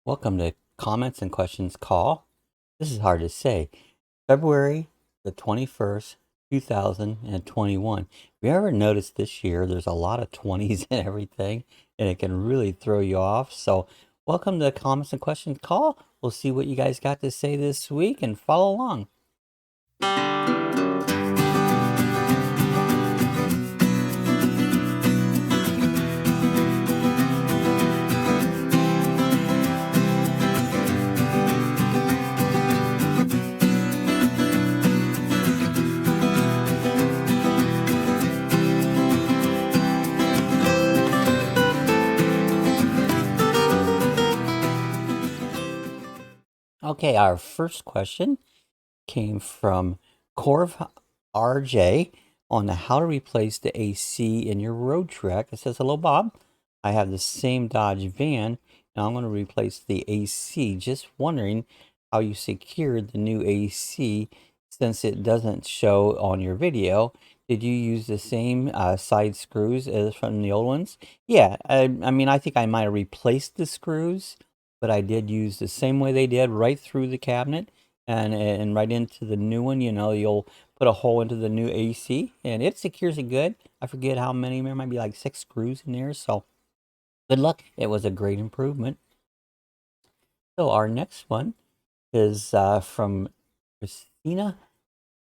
Welcome to Comments and Questions Call. This is hard to say. February the 21st, 2021. If you ever noticed this year, there's a lot of 20s and everything, and it can really throw you off. So, welcome to Comments and Questions Call. We'll see what you guys got to say this week and follow along. Okay, our first question came from Corv RJ on the how to replace the AC in your road trek. It says, hello, Bob. I have the same Dodge van, and I'm going to replace the AC. Just wondering how you secured the new AC since it doesn't show on your video. Did you use the same side screws as from the old ones? Yeah, I mean, I think I might have replaced the screws, but I did use the same way they did right through the cabinet and right into the new one. You know, you'll put a hole into the new AC and it secures it good. I forget how many, there might be like 6 screws in there. So good luck. It was a great improvement. So our next one is from Christina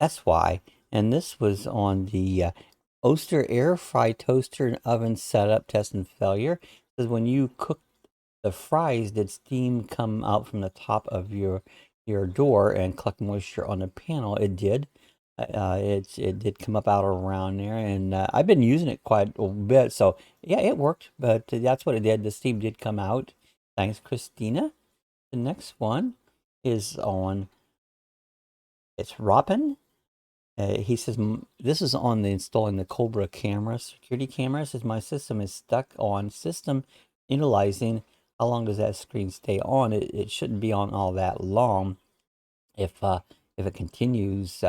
SY, and this was on the Oster air fry toaster and oven setup test and failure. It says when you cook the fries, did steam come out from the top of your door and collect moisture on the panel? It did. It did come up out around there, and I've been using it quite a bit, so yeah, it worked. But that's what it did. The steam did come out. Thanks, Christina. The next one is on. It's Robin. He says, this is on the installing the Cobra camera, security camera. It says, my system is stuck on system initializing. How long does that screen stay on? It shouldn't be on all that long. If it continues,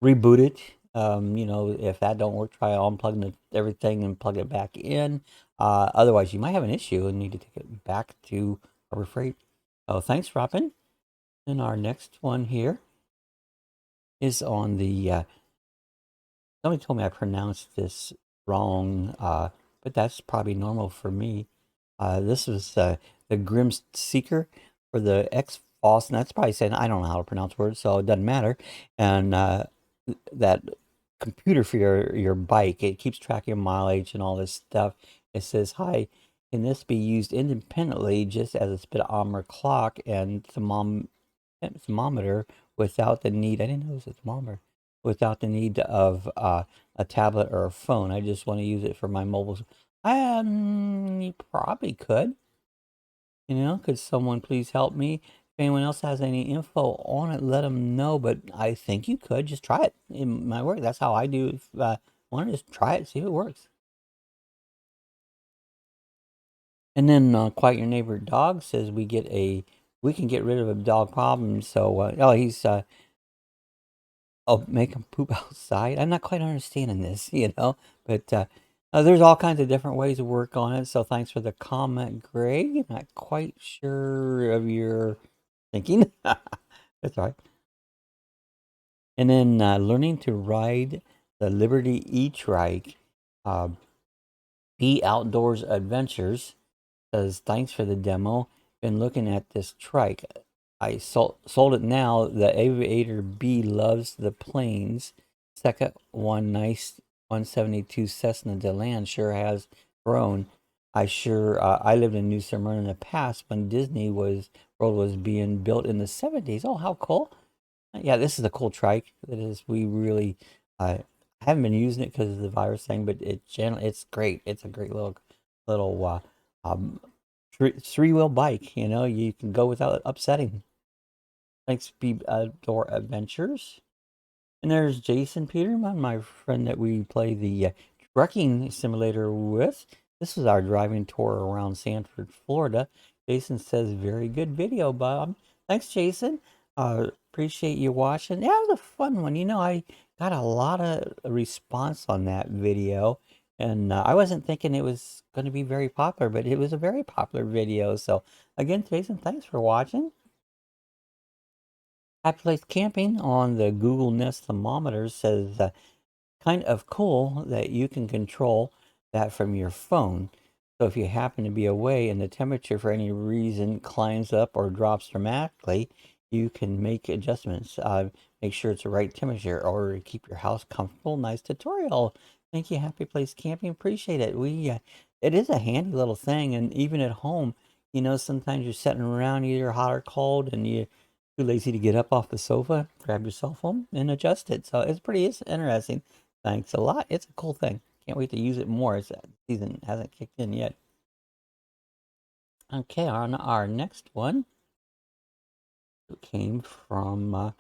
reboot it. You know, if that don't work, try unplugging everything and plug it back in. Otherwise, you might have an issue and need to take it back to Harbor Freight. Oh, thanks, Robin. And our next one here is on the. Somebody told me I pronounced this wrong, but that's probably normal for me. This was the Grim Seeker for the X False, and that's probably saying I don't know how to pronounce words, so it doesn't matter. And that computer for your bike, it keeps track of your mileage and all this stuff. It says, "Hi, can this be used independently, just as a speedometer clock and thermometer, without the need?" I didn't know it was a thermometer. Without the need of a tablet or a phone. I just want to use it for my mobile. You probably could. You know, could someone please help me? If anyone else has any info on it, let them know. But I think you could just try it. It might work. That's how I do. If want to just try it, see if it works. And then Quiet Your Neighbor Dog says we can get rid of a dog problem. So he's make him poop outside. I'm not quite understanding this, you know, but there's all kinds of different ways to work on it. So thanks for the comment, Greg. Not quite sure of your thinking. That's all right. And then learning to ride the Liberty e-trike, Be Outdoors Adventures says, thanks for the demo. Been looking at this trike. I sold it now. The Aviator B loves the planes. Second one, nice 172 Cessna DeLand sure has grown. I lived in New Smyrna in the past when Disney World was being built in the 70s. Oh, how cool. Yeah, this is a cool trike. It is. We really, I haven't been using it because of the virus thing, but it's great. It's a great little three-wheel bike. You know, you can go without upsetting. Thanks, Be Outdoor Adventures. And there's Jason Peterman, my friend that we play the trekking simulator with. This is our driving tour around Sanford, Florida. Jason says, very good video, Bob. Thanks, Jason. Appreciate you watching. Yeah, it was a fun one. You know, I got a lot of response on that video. And I wasn't thinking it was going to be very popular, but it was a very popular video. So again, Jason, thanks for watching. Happy Place Camping on the Google Nest thermometer says, kind of cool that you can control that from your phone. So if you happen to be away and the temperature for any reason climbs up or drops dramatically, you can make adjustments. Make sure it's the right temperature or keep your house comfortable. Nice tutorial. Thank you, Happy Place Camping. Appreciate it. It is a handy little thing, and even at home, sometimes you're sitting around either hot or cold, and you're too lazy to get up off the sofa, grab your cell phone and adjust it. So it's interesting. Thanks a lot. It's a cool thing. Can't wait to use it more as that season hasn't kicked in yet. Okay, on our next one, it came from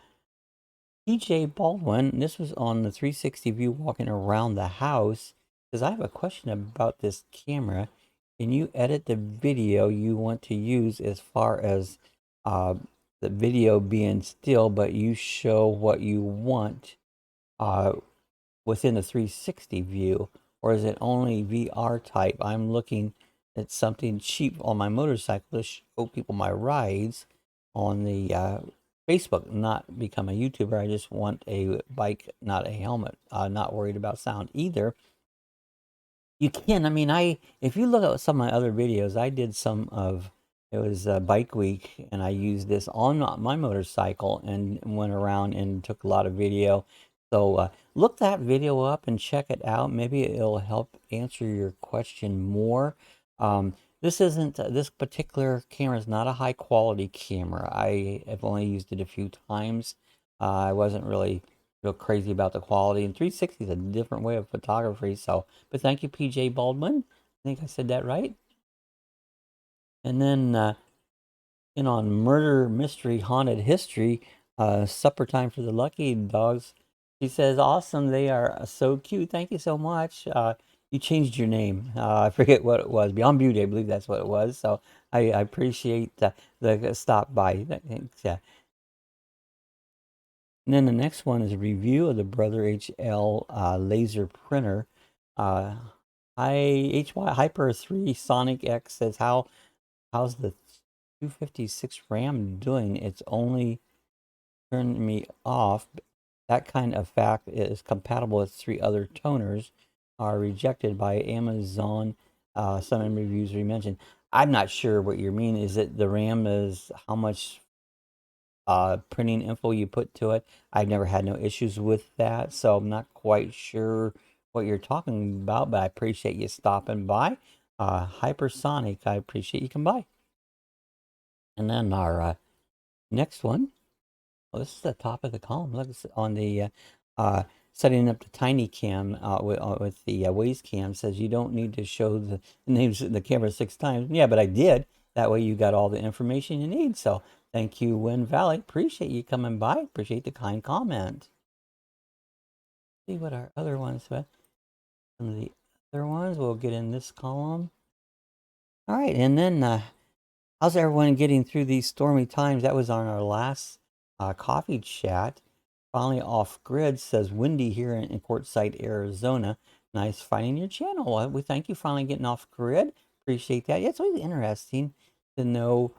PJ Baldwin. This was on the 360 view walking around the house. Because I have a question about this camera. Can you edit the video you want to use as far as the video being still, but you show what you want within the 360 view, or is it only VR type? I'm looking at something cheap on my motorcycle to show people my rides on the Facebook, not become a YouTuber. I just want a bike, not a helmet. Not worried about sound either. You can. I mean, if you look at some of my other videos, I did some of it was Bike Week, and I used this on my motorcycle and went around and took a lot of video. So look that video up and check it out. Maybe it'll help answer your question more. This particular camera is not a high quality camera. I have only used it a few times. I wasn't really real crazy about the quality, and 360 is a different way of photography. So, but thank you, PJ Baldwin. I think I said that right. And then on Murder Mystery Haunted History, Supper Time for the Lucky Dogs. She says, awesome, they are so cute. Thank you so much. You changed your name. I forget what it was. Beyond Beauty, I believe that's what it was. So I appreciate the stop by. Thanks. And then the next one is a review of the Brother HL laser printer. HY Hyper 3 Sonic X says, how's the 256 RAM doing? It's only turned me off. That kind of fact is compatible with 3 other toners are rejected by Amazon. Some reviews we mentioned. I'm not sure what you mean. Is it the RAM is how much printing info you put to it? I've never had no issues with that, so I'm not quite sure what you're talking about, but I appreciate you stopping by. Hypersonic, I appreciate you coming by. And then our next one. Well, this is the top of the column. Look, it's on the setting up the tiny cam with the Waze cam. Says you don't need to show the names of the camera 6 times. Yeah, but I did. That way you got all the information you need. So thank you, Win Valley. Appreciate you coming by. Appreciate the kind comment. See what our other ones were. Some of the other ones we'll get in this column. All right, and then how's everyone getting through these stormy times? That was on our last coffee chat. Finally off grid, says windy here in Quartzsite, Arizona. Nice finding your channel. We thank you finally getting off grid. Appreciate that. Yeah, it's always interesting to know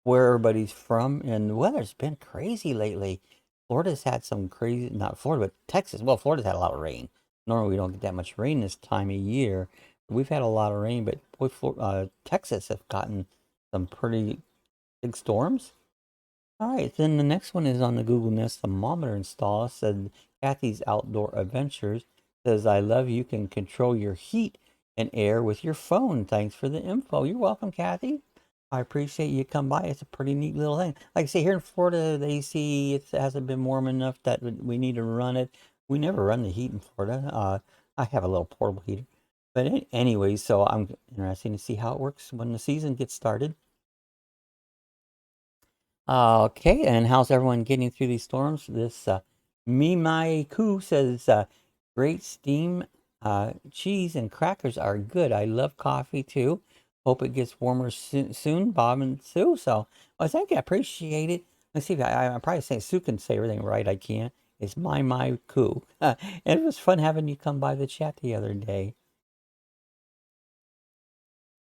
where everybody's from, and the weather's been crazy lately. Florida's had some crazy, not Florida, but Texas. Well, Florida's had a lot of rain. Normally we don't get that much rain this time of year. We've had a lot of rain, but boy, Texas have gotten some pretty big storms. All right, then the next one is on the Google Nest thermometer install. Said Kathy's Outdoor Adventures. Says, I love you can control your heat and air with your phone. Thanks for the info. You're welcome, Kathy. I appreciate you come by. It's a pretty neat little thing. Like I say, here in Florida, the AC it hasn't been warm enough that we need to run it. We never run the heat in Florida. I have a little portable heater. But anyway, so I'm interested to see how it works when the season gets started. Okay, and how's everyone getting through these storms? This Me My Koo says, great steam, cheese and crackers are good. I love coffee too. Hope it gets warmer soon, Bob and Sue. So, well, thank you. I appreciate it. Let's see if I'm probably saying Sue can say everything right. I can't. It's My Koo. And it was fun having you come by the chat the other day.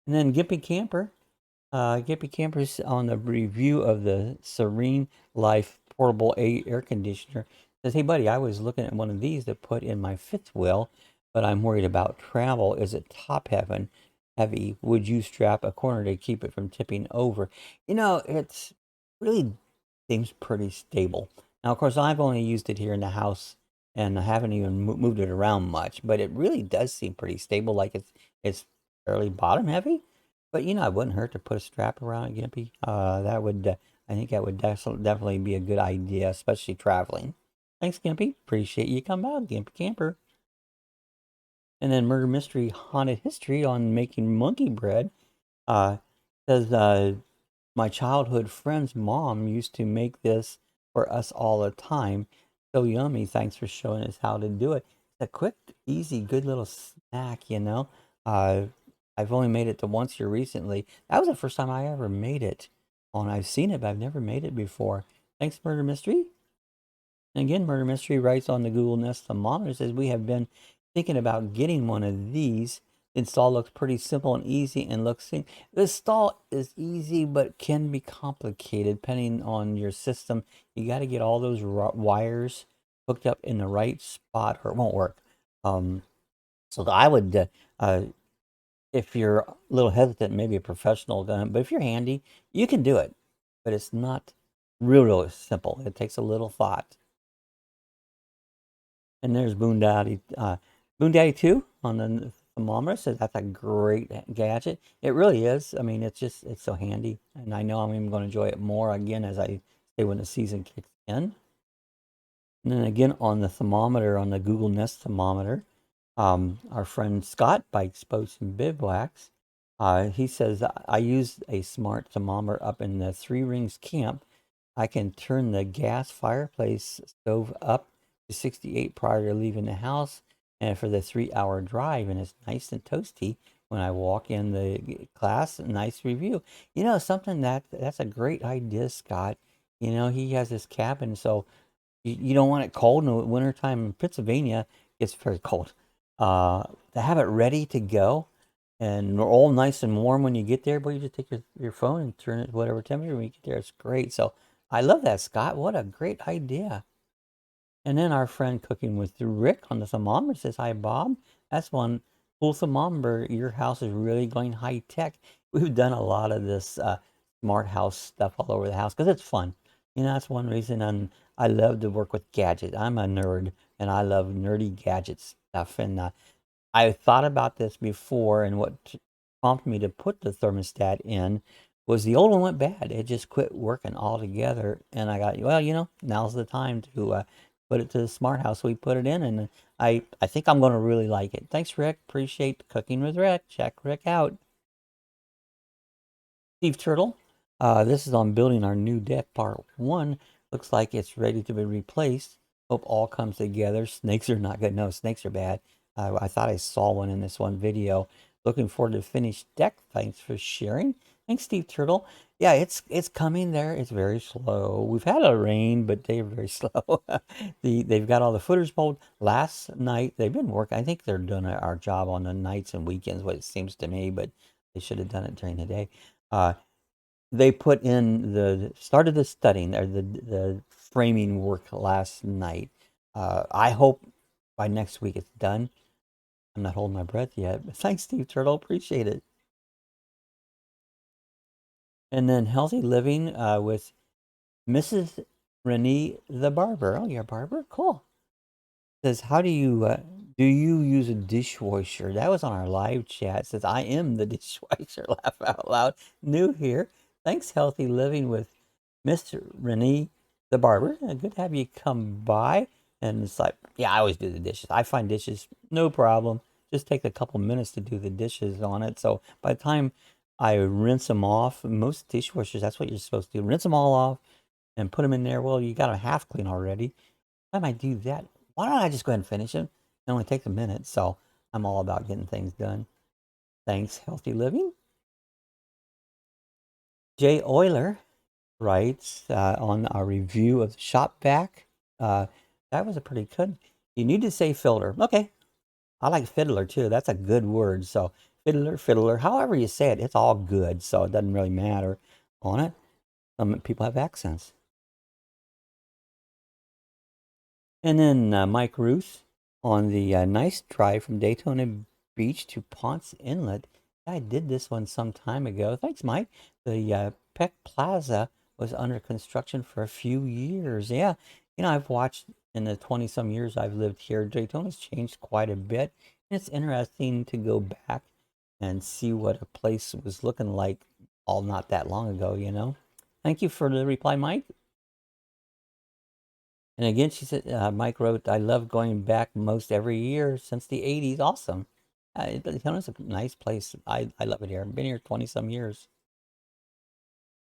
And then Gippy Camper's on the review of the Serene Life portable air conditioner. Says, hey buddy, I was looking at one of these to put in my fifth wheel, but I'm worried about travel. Is it top heavy? Would you strap a corner to keep it from tipping over? It's really seems pretty stable. Now, of course, I've only used it here in the house, and I haven't even moved it around much. But it really does seem pretty stable. Like it's fairly bottom heavy. But it wouldn't hurt to put a strap around it, Gimpy. That would I think that would definitely be a good idea, especially traveling. Thanks, Gimpy. Appreciate you coming out, Gimpy Camper. And then Murder Mystery Haunted History on making monkey bread. Uh, says my childhood friend's mom used to make this for us all the time. So yummy. Thanks for showing us how to do it. It's a quick, easy, good little snack. Uh, I've only made it to once here recently. That was the first time I ever made it. And I've seen it, but I've never made it before. Thanks, Murder Mystery. And again, Murder Mystery writes on the Google Nest Thermometer, says, we have been thinking about getting one of these. The install looks pretty simple and easy and the install is easy, but can be complicated depending on your system. You got to get all those wires hooked up in the right spot or it won't work. So I would, if you're a little hesitant, maybe a professional, but if you're handy, you can do it. But it's not real simple. It takes a little thought. And there's Boondaddy. Boondaddy 2 on the thermometer says that's a great gadget. It really is. I mean, it's so handy. And I know I'm even going to enjoy it more again as I say when the season kicks in. And then again on the thermometer, on the Google Nest thermometer, our friend Scott Bikes Boats and Bivouacs, he says, I use a smart thermometer up in the Three Rings camp. I can turn the gas fireplace stove up to 68 prior to leaving the house and for the 3-hour drive, and it's nice and toasty when I walk in the class. Nice review. Something that's a great idea, Scott. He has this cabin, so you don't want it cold in the wintertime in Pennsylvania. It's very cold. To have it ready to go and all nice and warm when you get there, but you just take your phone and turn it to whatever temperature when you get there. It's great. So I love that, Scott. What a great idea. And then our friend Cooking with Rick on the thermometer says, hi, Bob. That's one cool thermometer. Your house is really going high tech. We've done a lot of this smart house stuff all over the house because it's fun. That's one reason. And I love to work with gadgets. I'm a nerd and I love nerdy gadget stuff. And I thought about this before, and what prompted me to put the thermostat in was the old one went bad. It just quit working altogether. And I got, well, now's the time to put it to the smart house. We put it in, and I think I'm going to really like it. Thanks, Rick. Appreciate Cooking with Rick. Check Rick out. Steve Turtle. This is on building our new deck, part 1. Looks like it's ready to be replaced. Hope all comes together. Snakes are not good. No, snakes are bad. I thought I saw one in this one video. Looking forward to the finished deck. Thanks for sharing. Thanks, Steve Turtle. Yeah, it's coming there. It's very slow. We've had a rain, but they're very slow. They've got all the footers pulled. Last night, they've been working. I think they're doing our job on the nights and weekends, what it seems to me, but they should have done it during the day. They put in started the studying or the framing work last night. I hope by next week it's done. I'm not holding my breath yet. But thanks, Steve Turtle. Appreciate it. And then Healthy Living with Mrs. Renee the Barber. Oh, you're a barber? Cool. Says, how do you use a dishwasher? That was on our live chat. It says, I am the dishwasher. Laugh out loud. New here. Thanks, Healthy Living with Mr. Renee the Barber. Good to have you come by. And it's like, yeah, I always do the dishes. I find dishes no problem. Just take a couple minutes to do the dishes on it. So by the time I rinse them off, most dishwashers, that's what you're supposed to do. Rinse them all off and put them in there. Well, you got them half clean already. By the time I do that, why don't I just go ahead and finish them? It only takes a minute. So I'm all about getting things done. Thanks, Healthy Living. Jay Euler writes on our review of the shop vac. That was a pretty good. You need to say filter. Okay. I like fiddler too. That's a good word. So fiddler, fiddler, however you say it, it's all good. So it doesn't really matter on it. People have accents. And then Mike Ruth on the nice drive from Daytona Beach to Ponce Inlet. I did this one some time ago. Thanks, Mike. The Peck Plaza was under construction for a few years. Yeah, I've watched in the 20 some years I've lived here, Daytona's changed quite a bit. And it's interesting to go back and see what a place was looking like all not that long ago. Thank you for the reply, Mike. And again, she said, Mike wrote, I love going back most every year since the 80s. Awesome. It's a nice place. I love it here. I've been here 20 some years.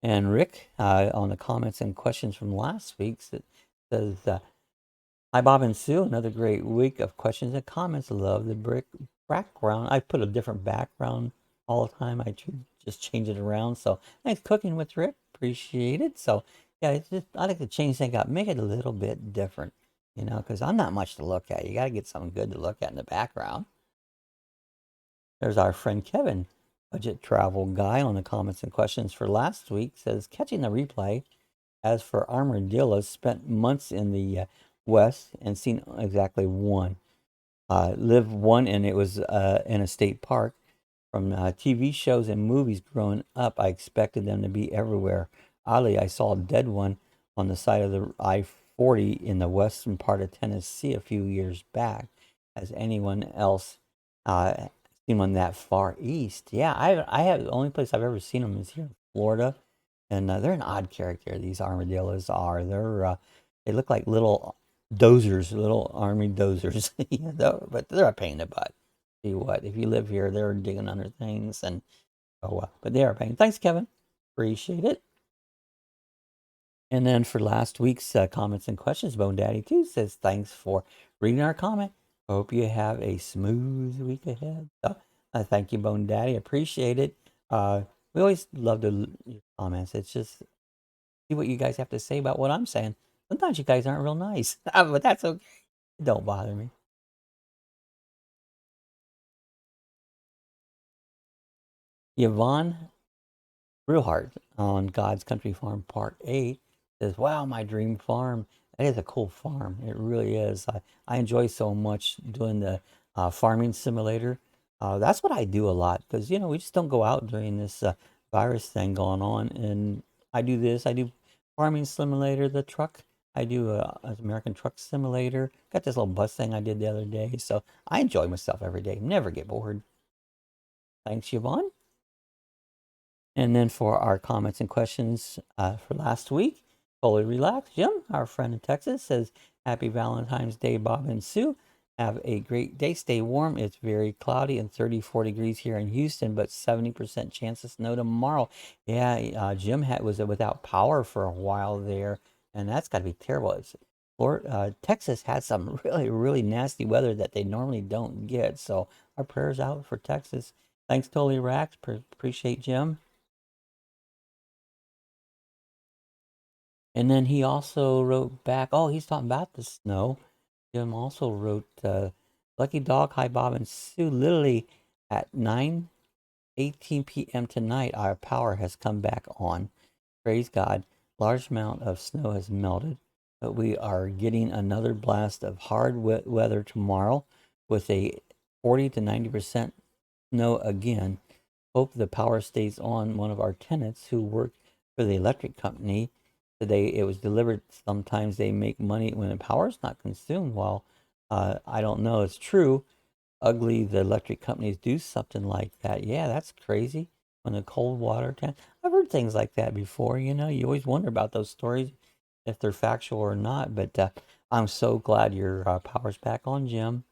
And Rick, on the comments and questions from last week, says, hi, Bob and Sue. Another great week of questions and comments. Love the brick background. I put a different background all the time. I just change it around. So nice cooking with Rick. Appreciate it. So yeah, I like to change things up, make it a little bit different, because I'm not much to look at. You got to get something good to look at in the background. There's our friend Kevin, budget travel guy, on the comments and questions for last week. Says, catching the replay. As for armadillos, spent months in the West and seen exactly one. Lived one, and it was in a state park. From TV shows and movies growing up, I expected them to be everywhere. Oddly, I saw a dead one on the side of the I-40 in the western part of Tennessee a few years back. Has anyone else seen one that far east? Yeah, I have. The only place I've ever seen them is here in Florida, and they're an odd character. These armadillos are. They look like little dozers, little army dozers. But they're a pain in the butt. See what? If you live here, they're digging under things, and oh well. But they are a pain. Thanks, Kevin. Appreciate it. And then for last week's comments and questions, Bone Daddy 2 says, thanks for reading our comment. Hope you have a smooth week ahead. So, thank you, Bone Daddy. Appreciate it. We always love your comments. It's just see what you guys have to say about what I'm saying. Sometimes you guys aren't real nice, but that's okay. Don't bother me. Yvonne Real Hard on God's Country Farm Part 8 says, wow, my dream farm. That is a cool farm. It really is. I enjoy so much doing the farming simulator. That's what I do a lot because, we just don't go out during this virus thing going on. And I do this. I do farming simulator, the truck. I do American Truck Simulator. Got this little bus thing I did the other day. So I enjoy myself every day. Never get bored. Thanks, Yvonne. And then for our comments and questions for last week, fully relaxed. Jim, our friend in Texas, says, happy Valentine's Day, Bob and Sue. Have a great day. Stay warm. It's very cloudy and 34 degrees here in Houston, but 70% chance of snow tomorrow. Yeah, Jim was without power for a while there, and that's got to be terrible. Texas had some really, really nasty weather that they normally don't get. So our prayers out for Texas. Thanks, Totally Rax. Appreciate Jim. And then he also wrote back, oh, he's talking about the snow. Jim also wrote, Lucky Dog, hi Bob and Sue. Literally at 9:18 p.m. tonight, our power has come back on. Praise God. Large amount of snow has melted, but we are getting another blast of hard weather tomorrow with a 40 to 90% snow again. Hope the power stays on. One of our tenants who work for the electric company today, it was delivered. Sometimes they make money when the power's not consumed. Well, I don't know. It's true. Ugly, the electric companies do something like that. Yeah, that's crazy. When the cold water tank. I've heard things like that before. You always wonder about those stories, if they're factual or not. But I'm so glad your power's back on, Jim.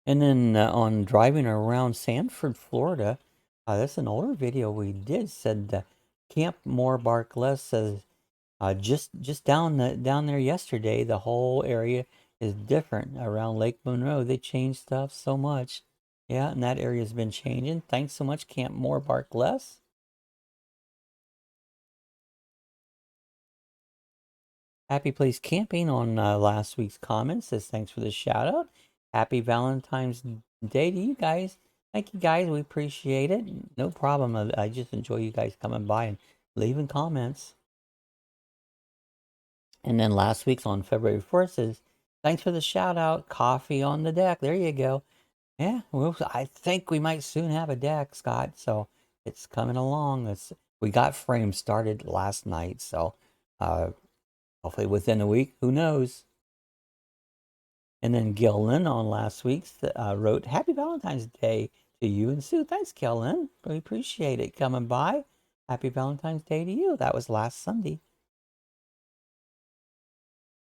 And then on driving around Sanford, Florida, that's an older video we did. Said Camp More Bark Less. Says just down there yesterday, the whole area is different around Lake Monroe. They changed stuff so much. Yeah, and that area has been changing. Thanks so much, Camp More Bark Less. Happy Place Camping on last week's comments says thanks for the shout out. Happy Valentine's Day to you guys. Thank you guys. We appreciate it. No problem. I just enjoy you guys coming by and leaving comments. And then last week's on February 4th says, thanks for the shout out. Coffee on the deck. There you go. Yeah, well, I think we might soon have a deck, Scott. So it's coming along. We got frames started last night. So uh, hopefully within a week, who knows? And then Gillen on last week's wrote, Happy Valentine's Day to you and Sue. Thanks, Gillen. We appreciate it coming by. Happy Valentine's Day to you. That was last Sunday.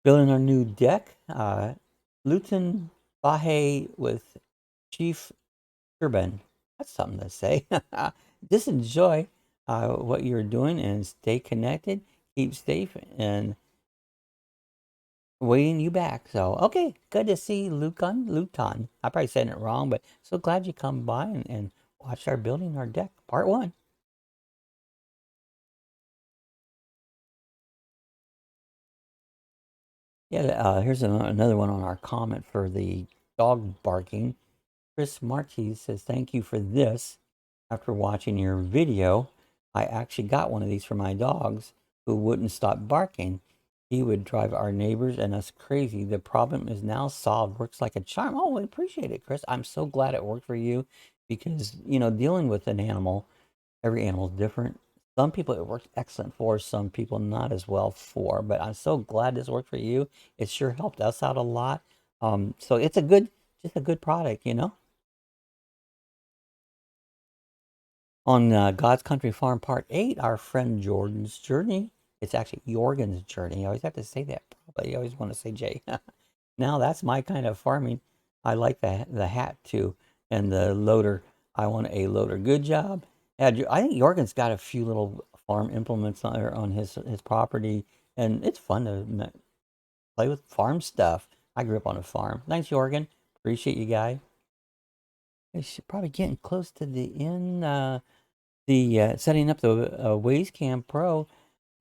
Building our new deck. Luton Bahe with Chief Turban. That's something to say. Just enjoy what you're doing and stay connected. Keep safe and waiting you back. So, okay, good to see Luton. I probably said it wrong, but so glad you come by and watch our building our deck, part one. Yeah, here's another one on our comment for the dog barking. Chris Marchi says, thank you for this. After watching your video, I actually got one of these for my dogs who wouldn't stop barking. He would drive our neighbors and us crazy. The problem is now solved. Works like a charm. Oh, we appreciate it, Chris. I'm so glad it worked for you because, dealing with an animal, every animal is different. Some people it works excellent for, some people not as well for. But I'm so glad this worked for you. It sure helped us out a lot. So it's just a good product. On God's Country Farm Part 8, our friend Jordan's Journey. It's actually Jorgen's Journey. I always have to say that. Probably. I always want to say Jay. Now, that's my kind of farming. I like the hat, too. And the loader. I want a loader. Good job. I think Jorgen's got a few little farm implements on his property. And it's fun to play with farm stuff. I grew up on a farm. Thanks, Jorgen. Appreciate you, guy. I should probably getting close to the end. The setting up the Waze Cam Pro,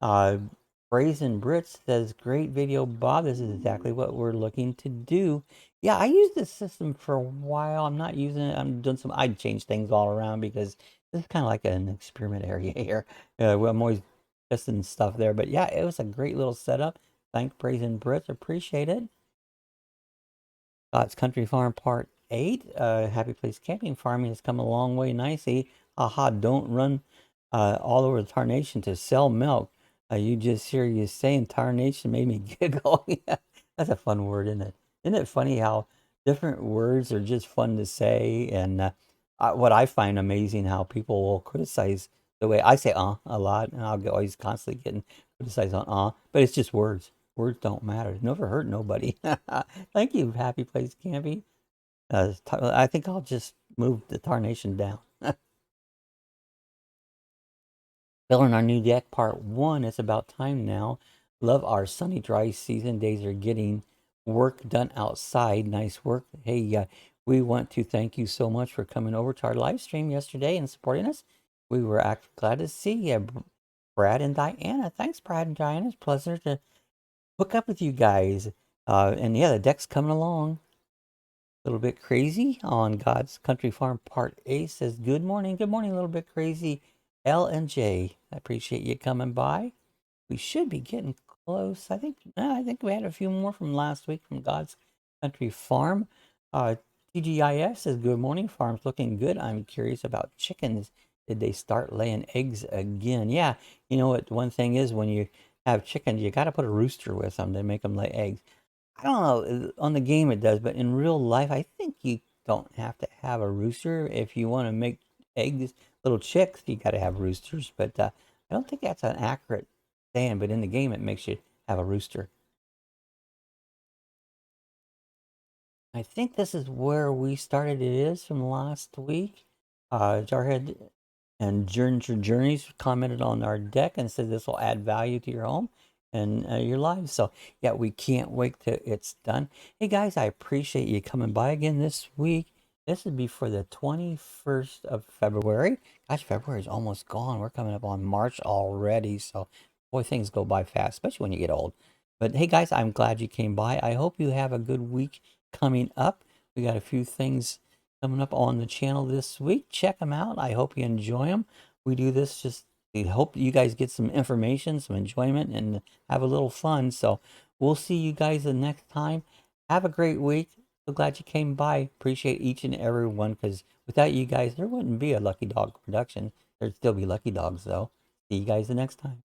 uh, Brazen Brits says, great video, Bob. This is exactly what we're looking to do. Yeah, I used this system for a while. I'm not using it. I'd change things all around because this is kind of like an experiment area here. I'm always testing stuff there. But yeah, it was a great little setup. Thank Brazen Brits. Appreciate it. It's Country Farm Part 8. Happy Place Camping Farming has come a long way nicely. Haha, don't run all over the tarnation to sell milk. You just hear you saying tarnation made me giggle. Yeah, that's a fun word, isn't it? Isn't it funny how different words are just fun to say? And what I find amazing how people will criticize the way I say a lot, and always constantly getting criticized on but it's just words. Words don't matter. Never hurt nobody. Thank you, Happy Place Camping. I think I'll just move the tarnation down. Building our new deck, part one. It's about time now. Love our sunny, dry season. Days are getting work done outside. Nice work. Hey, we want to thank you so much for coming over to our live stream yesterday and supporting us. We were glad to see you, Brad and Diana. Thanks, Brad and Diana. It's a pleasure to hook up with you guys. And yeah, the deck's coming along. A little bit crazy on God's Country Farm Part A says, good morning, a little bit crazy. L and J, I appreciate you coming by. We should be getting close. I think we had a few more from last week from God's Country Farm. TGIF says, good morning, farm's looking good. I'm curious about chickens. Did they start laying eggs again? Yeah, you know what? One thing is when you have chickens, you got to put a rooster with them to make them lay eggs. I don't know. On the game it does, but in real life, I think you don't have to have a rooster if you want to make eggs, little chicks. You got to have roosters, but I don't think that's an accurate saying. But in the game, it makes you have a rooster. I think this is where we started. It is from last week. Jarhead and Journeys commented on our deck and said this will add value to your home and your lives. So yeah, we can't wait till it's done. Hey guys, I appreciate you coming by again this week. This would be for the 21st of February. Gosh, February's almost gone. We're coming up on March already. So boy, things go by fast, especially when you get old. But hey guys, I'm glad you came by. I hope you have a good week coming up. We got a few things coming up on the channel this week. Check them out. I hope you enjoy them. We do this just to hope you guys get some information, some enjoyment, and have a little fun. So we'll see you guys the next time. Have a great week. So glad you came by. Appreciate each and every one, because without you guys, there wouldn't be a Lucky Dog production. There'd still be Lucky Dogs, though. See you guys the next time.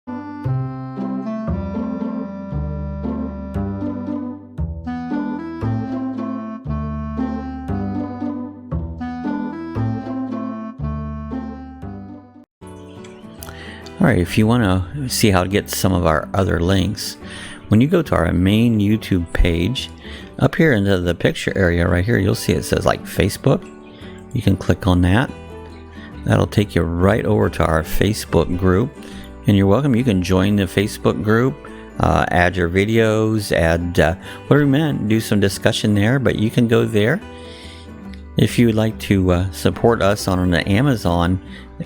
All right, if you want to see how to get some of our other links, when you go to our main YouTube page, up here into the picture area right here, you'll see it says like Facebook. You can click on that. That'll take you right over to our Facebook group. And you're welcome. You can join the Facebook group, add your videos, add whatever you want, do some discussion there, but you can go there. If you would like to support us on the Amazon,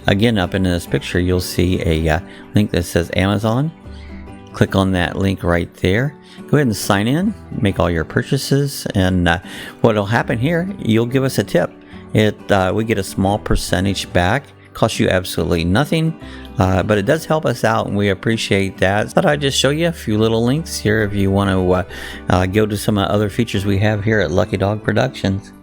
again, up in this picture, you'll see a link that says Amazon. Click on that link right there. Go ahead and sign in, make all your purchases, and what will happen here, you'll give us a tip. We get a small percentage back. Costs you absolutely nothing, but it does help us out, and we appreciate that. Thought I'd just show you a few little links here if you want to go to some other features we have here at Lucky Dog Productions.